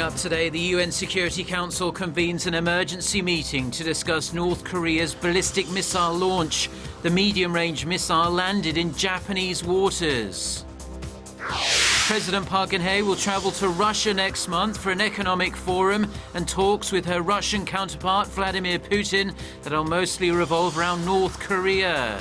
up today, the UN Security Council convenes an emergency meeting to discuss North Korea's ballistic missile launch. The medium-range missile landed in Japanese waters. President Park Geun-hye will travel to Russia next month for an economic forum and talks with her Russian counterpart Vladimir Putin that'll mostly revolve around North Korea.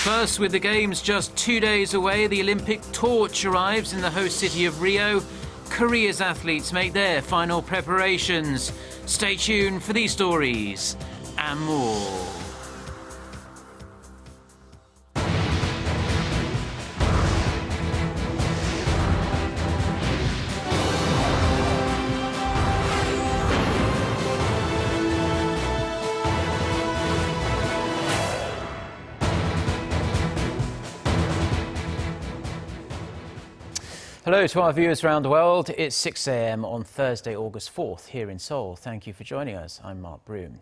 First, with the Games just 2 days away, the Olympic torch arrives in the host city of Rio. Korea's athletes make their final preparations. Stay tuned for these stories and more. Hello to our viewers around the world. It's 6 a.m. on Thursday, August 4th, here in Seoul. Thank you for joining us. I'm Mark Broom.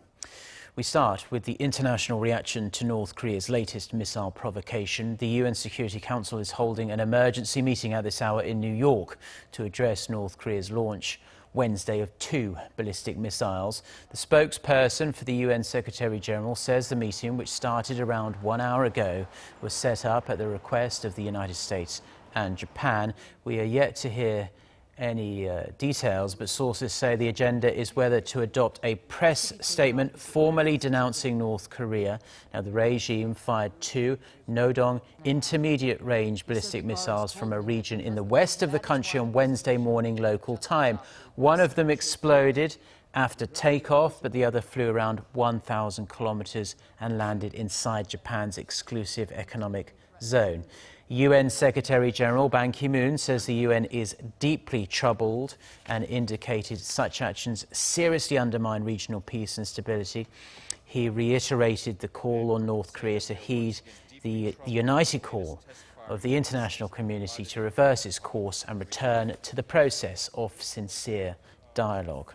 We start with the international reaction to North Korea's latest missile provocation. The UN Security Council is holding an emergency meeting at this hour in New York to address North Korea's launch Wednesday of 2 ballistic missiles. The spokesperson for the UN Secretary-General says the meeting, which started around 1 hour ago, was set up at the request of the United States and Japan. We are yet to hear any details, but sources say the agenda is whether to adopt a press statement formally denouncing North Korea. Now, the regime fired 2 Nodong intermediate-range ballistic missiles from a region in the west of the country on Wednesday morning local time. One of them exploded after takeoff, but the other flew around 1,000 kilometers and landed inside Japan's exclusive economic zone. UN Secretary-General Ban Ki-moon says the UN is deeply troubled and indicated such actions seriously undermine regional peace and stability. He reiterated the call on North Korea to heed the united call of the international community to reverse its course and return to the process of sincere dialogue.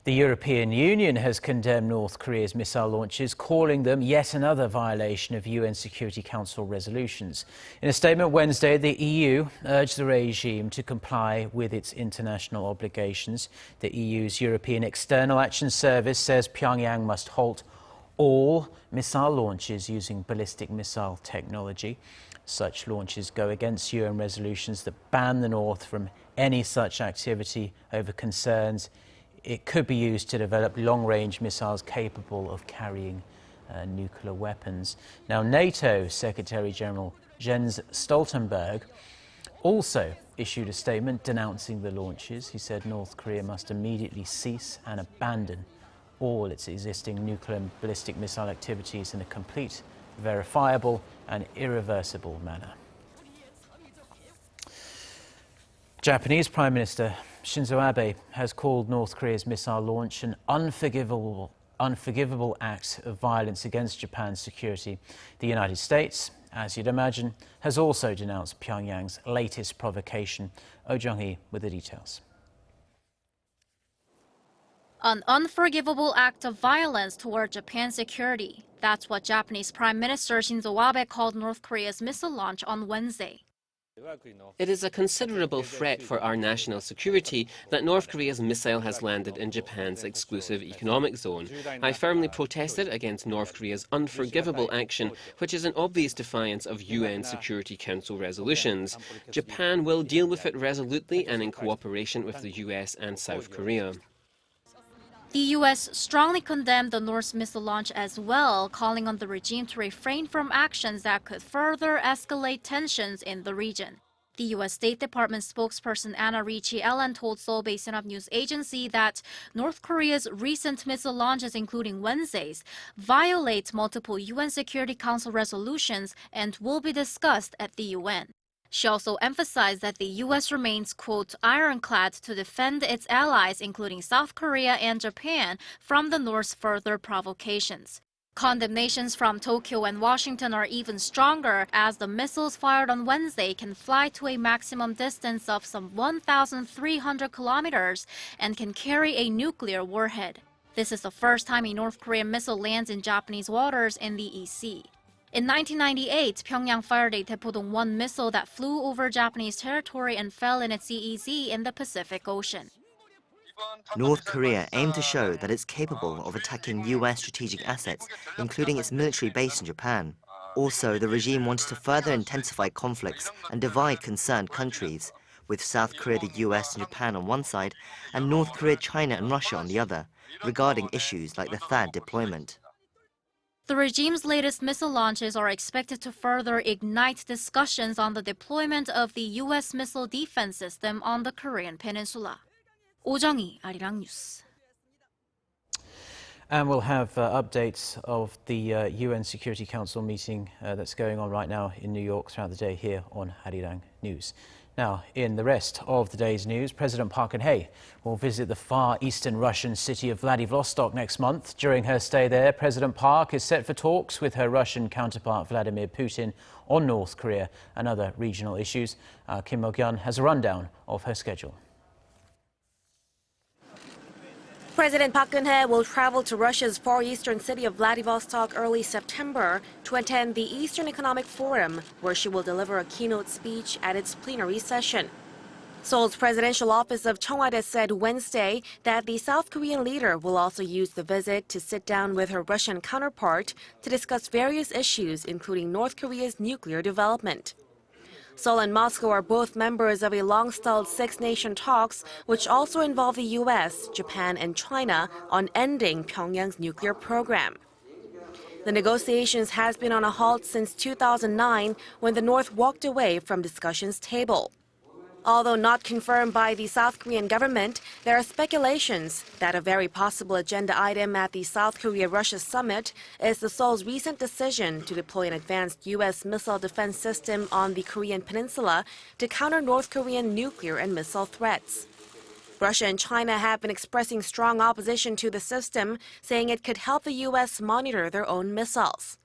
The European Union has condemned North Korea's missile launches, calling them yet another violation of UN Security Council resolutions. In a statement Wednesday, the EU urged the regime to comply with its international obligations. The EU's European External Action Service says Pyongyang must halt all missile launches using ballistic missile technology. Such launches go against UN resolutions that ban the North from any such activity over concerns it could be used to develop long-range missiles capable of carrying nuclear weapons. Now, NATO Secretary-General Jens Stoltenberg also issued a statement denouncing the launches. He said North Korea must immediately cease and abandon all its existing nuclear and ballistic missile activities in a complete, verifiable and irreversible manner. Japanese Prime Minister Shinzo Abe has called North Korea's missile launch an unforgivable act of violence against Japan's security. The United States, as you'd imagine, has also denounced Pyongyang's latest provocation. Oh Jung-hee with the details. An unforgivable act of violence toward Japan's security. That's what Japanese Prime Minister Shinzo Abe called North Korea's missile launch on Wednesday. It is a considerable threat for our national security that North Korea's missile has landed in Japan's exclusive economic zone. I firmly protested against North Korea's unforgivable action, which is an obvious defiance of UN Security Council resolutions. Japan will deal with it resolutely and in cooperation with the US and South Korea. The U.S. strongly condemned the North's missile launch as well, calling on the regime to refrain from actions that could further escalate tensions in the region. The U.S. State Department spokesperson Anna Ricci Ellen told Seoul-based Yonhap News Agency that North Korea's recent missile launches, including Wednesday's, violate multiple UN Security Council resolutions and will be discussed at the UN. She also emphasized that the U.S. remains, quote, ironclad to defend its allies, including South Korea and Japan, from the North's further provocations. Condemnations from Tokyo and Washington are even stronger, as the missiles fired on Wednesday can fly to a maximum distance of some 1,300 kilometers and can carry a nuclear warhead. This is the first time a North Korean missile lands in Japanese waters in the EC. In 1998, Pyongyang fired a Taepodong-1 missile that flew over Japanese territory and fell in its EEZ in the Pacific Ocean. North Korea aimed to show that it's capable of attacking U.S. strategic assets, including its military base in Japan. Also, the regime wanted to further intensify conflicts and divide concerned countries, with South Korea, the U.S. and Japan on one side, and North Korea, China and Russia on the other, regarding issues like the THAAD deployment. The regime's latest missile launches are expected to further ignite discussions on the deployment of the U.S. missile defense system on the Korean peninsula. 오정희, Arirang News. And we'll have updates of the UN Security Council meeting that's going on right now in New York throughout the day here on Arirang News. Now, in the rest of the day's news, President Park Geun-hye will visit the far eastern Russian city of Vladivostok next month. During her stay there, President Park is set for talks with her Russian counterpart Vladimir Putin on North Korea and other regional issues. Kim Mo-kyun has a rundown of her schedule. President Park Geun-hye will travel to Russia's far eastern city of Vladivostok early September to attend the Eastern Economic Forum, where she will deliver a keynote speech at its plenary session. Seoul's presidential office of Cheongwade said Wednesday that the South Korean leader will also use the visit to sit down with her Russian counterpart to discuss various issues, including North Korea's nuclear development. Seoul and Moscow are both members of a long-stalled six-nation talks, which also involve the U.S., Japan, and China on ending Pyongyang's nuclear program. The negotiations has been on a halt since 2009, when the North walked away from discussions table. Although not confirmed by the South Korean government, there are speculations that a very possible agenda item at the South Korea-Russia summit is the Seoul's recent decision to deploy an advanced U.S. missile defense system on the Korean peninsula to counter North Korean nuclear and missile threats. Russia and China have been expressing strong opposition to the system, saying it could help the U.S. monitor their own missiles.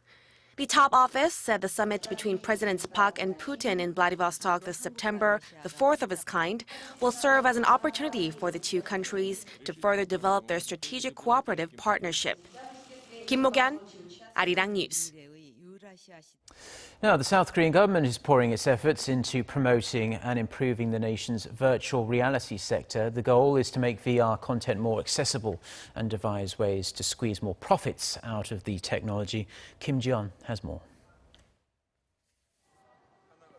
The top office said the summit between Presidents Park and Putin in Vladivostok this September, the fourth of its kind, will serve as an opportunity for the two countries to further develop their strategic cooperative partnership. Kim Mo-kyun, Arirang News. Now, the South Korean government is pouring its efforts into promoting and improving the nation's virtual reality sector. The goal is to make VR content more accessible and devise ways to squeeze more profits out of the technology. Kim Ji-yeon has more.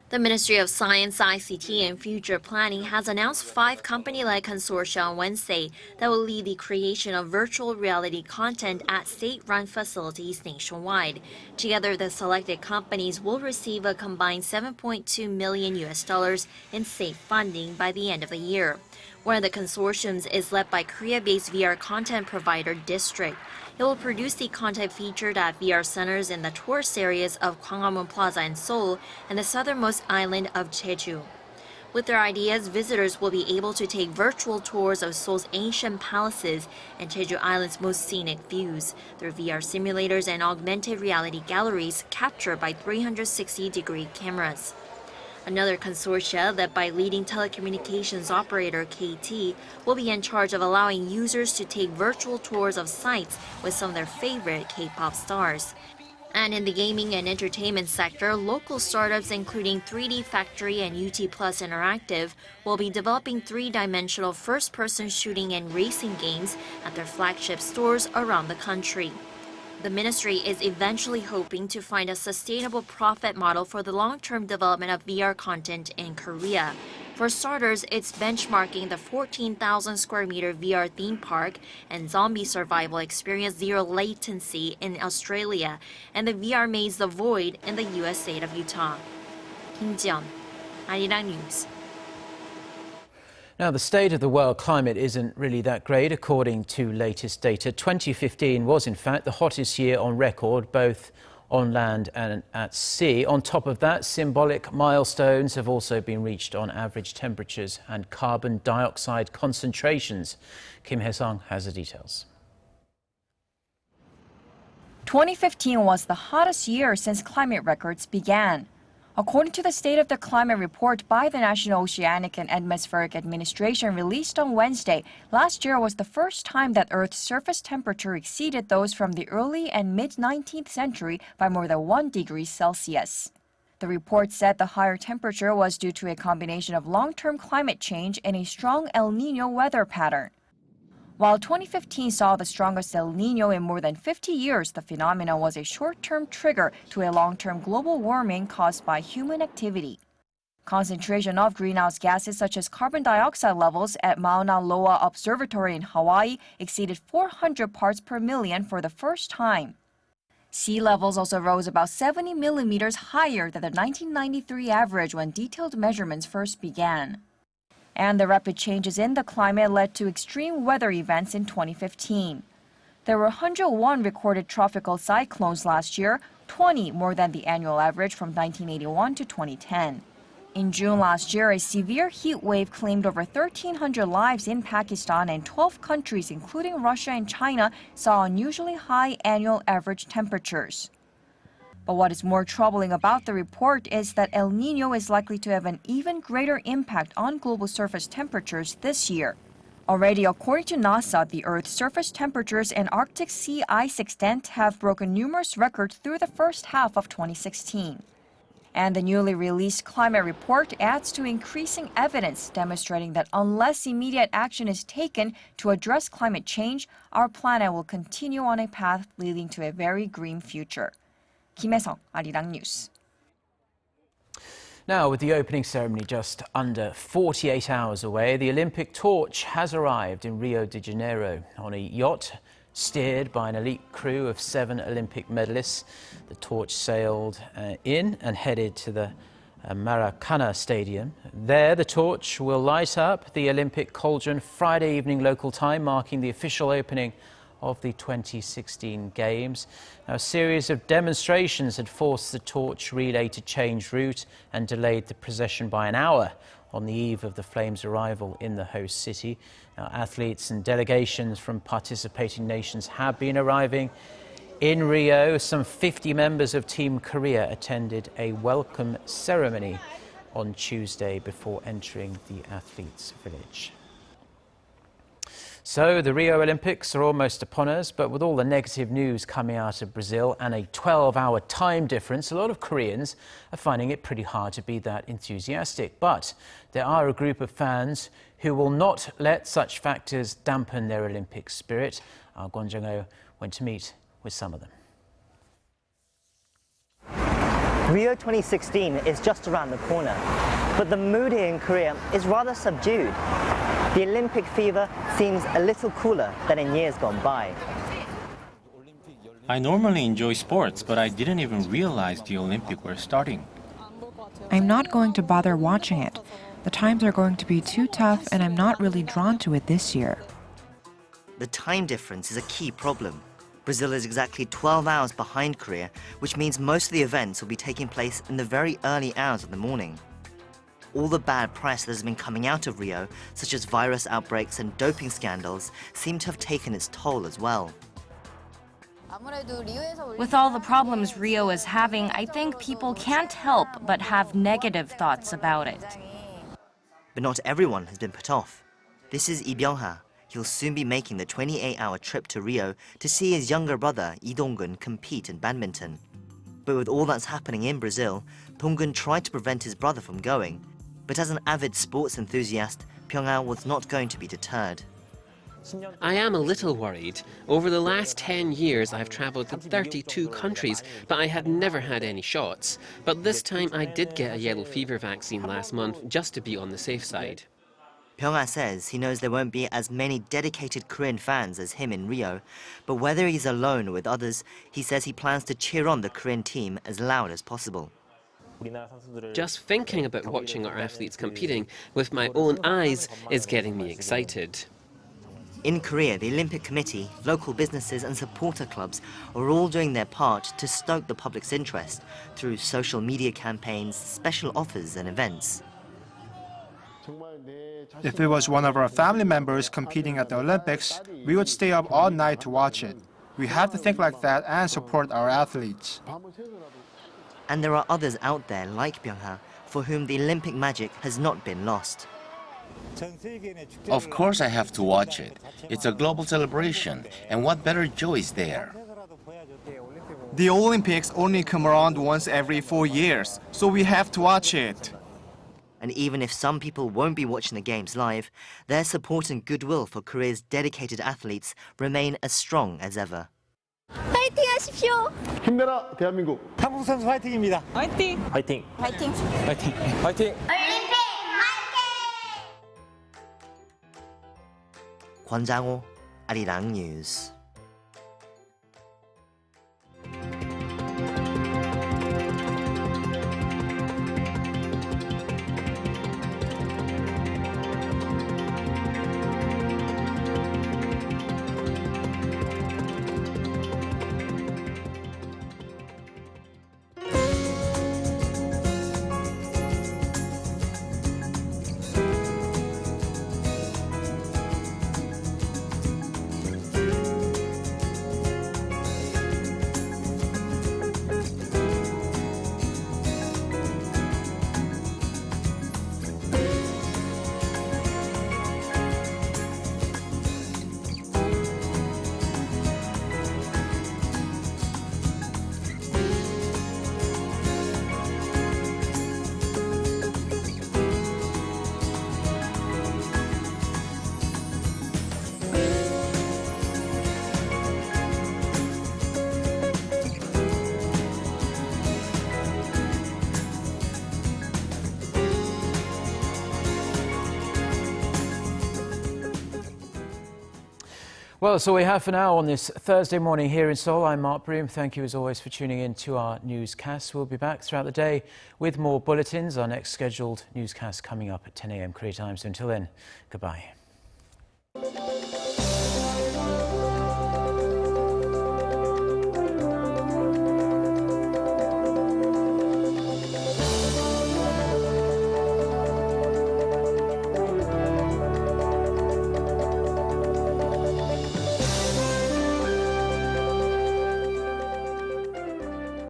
The Ministry of Science, ICT and Future Planning has announced 5 company-led consortia on Wednesday that will lead the creation of virtual reality content at state-run facilities nationwide. Together, the selected companies will receive a combined $7.2 million in state funding by the end of the year. One of the consortiums is led by Korea-based VR content provider District. It will produce the content featured at VR centers in the tourist areas of Gwanghwamun Plaza in Seoul and the southernmost island of Jeju. With their ideas, visitors will be able to take virtual tours of Seoul's ancient palaces and Jeju Island's most scenic views through VR simulators and augmented reality galleries captured by 360-degree cameras. Another consortia, led by leading telecommunications operator KT, will be in charge of allowing users to take virtual tours of sites with some of their favorite K-pop stars. And in the gaming and entertainment sector, local startups including 3D Factory and UT Plus Interactive will be developing three-dimensional first-person shooting and racing games at their flagship stores around the country. The ministry is eventually hoping to find a sustainable profit model for the long-term development of VR content in Korea. For starters, it's benchmarking the 14,000 square meter VR theme park and zombie survival experience Zero Latency in Australia and the VR maze The Void in the U.S. state of Utah. Kim Ji-yeon, Arirang News. Now, the state of the world climate isn't really that great, according to latest data. 2015 was, in fact, the hottest year on record, both on land and at sea. On top of that, symbolic milestones have also been reached on average temperatures and carbon dioxide concentrations. Kim Hae-sung has the details. 2015 was the hottest year since climate records began. According to the State of the Climate report by the National Oceanic and Atmospheric Administration released on Wednesday, last year was the first time that Earth's surface temperature exceeded those from the early and mid-19th century by more than 1 degree Celsius. The report said the higher temperature was due to a combination of long-term climate change and a strong El Niño weather pattern. While 2015 saw the strongest El Niño in more than 50 years, the phenomenon was a short-term trigger to a long-term global warming caused by human activity. Concentration of greenhouse gases such as carbon dioxide levels at Mauna Loa Observatory in Hawaii exceeded 400 parts per million for the first time. Sea levels also rose about 70 millimeters higher than the 1993 average when detailed measurements first began. And the rapid changes in the climate led to extreme weather events in 2015. There were 101 recorded tropical cyclones last year, 20 more than the annual average from 1981 to 2010. In June last year, a severe heat wave claimed over 1,300 lives in Pakistan, and 12 countries, including Russia and China, saw unusually high annual average temperatures. But what is more troubling about the report is that El Niño is likely to have an even greater impact on global surface temperatures this year. Already, according to NASA, the Earth's surface temperatures and Arctic sea ice extent have broken numerous records through the first half of 2016. And the newly released climate report adds to increasing evidence demonstrating that unless immediate action is taken to address climate change, our planet will continue on a path leading to a very grim future. Kim Hae-sung, Arirang News. Now, with the opening ceremony just under 48 hours away, the Olympic torch has arrived in Rio de Janeiro on a yacht steered by an elite crew of 7 Olympic medalists. The torch sailed in and headed to the Maracana Stadium. There, the torch will light up the Olympic cauldron Friday evening local time, marking the official opening of the 2016 Games. Now, a series of demonstrations had forced the torch relay to change route and delayed the procession by an hour on the eve of the Flames' arrival in the host city. Now, athletes and delegations from participating nations have been arriving in Rio. Some 50 members of Team Korea attended a welcome ceremony on Tuesday before entering the athletes' village. So the Rio Olympics are almost upon us, but with all the negative news coming out of Brazil and a 12-hour time difference, a lot of Koreans are finding it pretty hard to be that enthusiastic. But there are a group of fans who will not let such factors dampen their Olympic spirit. Our Kwon Jung-ho went to meet with some of them. Rio 2016 is just around the corner, but the mood here in Korea is rather subdued. The Olympic fever seems a little cooler than in years gone by. I normally enjoy sports, but I didn't even realize the Olympics were starting. I'm not going to bother watching it. The times are going to be too tough, and I'm not really drawn to it this year. The time difference is a key problem. Brazil is exactly 12 hours behind Korea, which means most of the events will be taking place in the very early hours of the morning. All the bad press that has been coming out of Rio, such as virus outbreaks and doping scandals, seem to have taken its toll as well. With all the problems Rio is having, I think people can't help but have negative thoughts about it. But not everyone has been put off. This is Lee Byung-ha. He'll soon be making the 28-hour trip to Rio to see his younger brother, Lee Dong-gun, compete in badminton. But with all that's happening in Brazil, Dong-gun tried to prevent his brother from going. But as an avid sports enthusiast, Byung-ha was not going to be deterred. I am a little worried. Over the last 10 years, I've travelled to 32 countries, but I had never had any shots. But this time, I did get a yellow fever vaccine last month, just to be on the safe side. Byung-ha says he knows there won't be as many dedicated Korean fans as him in Rio, but whether he's alone or with others, he says he plans to cheer on the Korean team as loud as possible. Just thinking about watching our athletes competing with my own eyes is getting me excited. In Korea, the Olympic Committee, local businesses and supporter clubs are all doing their part to stoke the public's interest through social media campaigns, special offers and events. If it was one of our family members competing at the Olympics, we would stay up all night to watch it. We have to think like that and support our athletes. And there are others out there like Byung-ha for whom the Olympic magic has not been lost. Of course I have to watch it. It's a global celebration, and what better joy is there? The Olympics only come around once every 4 years, so we have to watch it. And even if some people won't be watching the Games live, their support and goodwill for Korea's dedicated athletes remain as strong as ever. 파이팅 하십시오. 힘내라 대한민국. 한국 선수 파이팅입니다. 파이팅. 파이팅. 파이팅. 파이팅. 파이팅. 올림픽 권장호, Arirang News. Well, that's all we have for now on this Thursday morning here in Seoul. I'm Mark Broom. Thank you as always for tuning in to our newscast. We'll be back throughout the day with more bulletins. Our next scheduled newscast coming up at 10 a.m. Korea time. So until then, goodbye.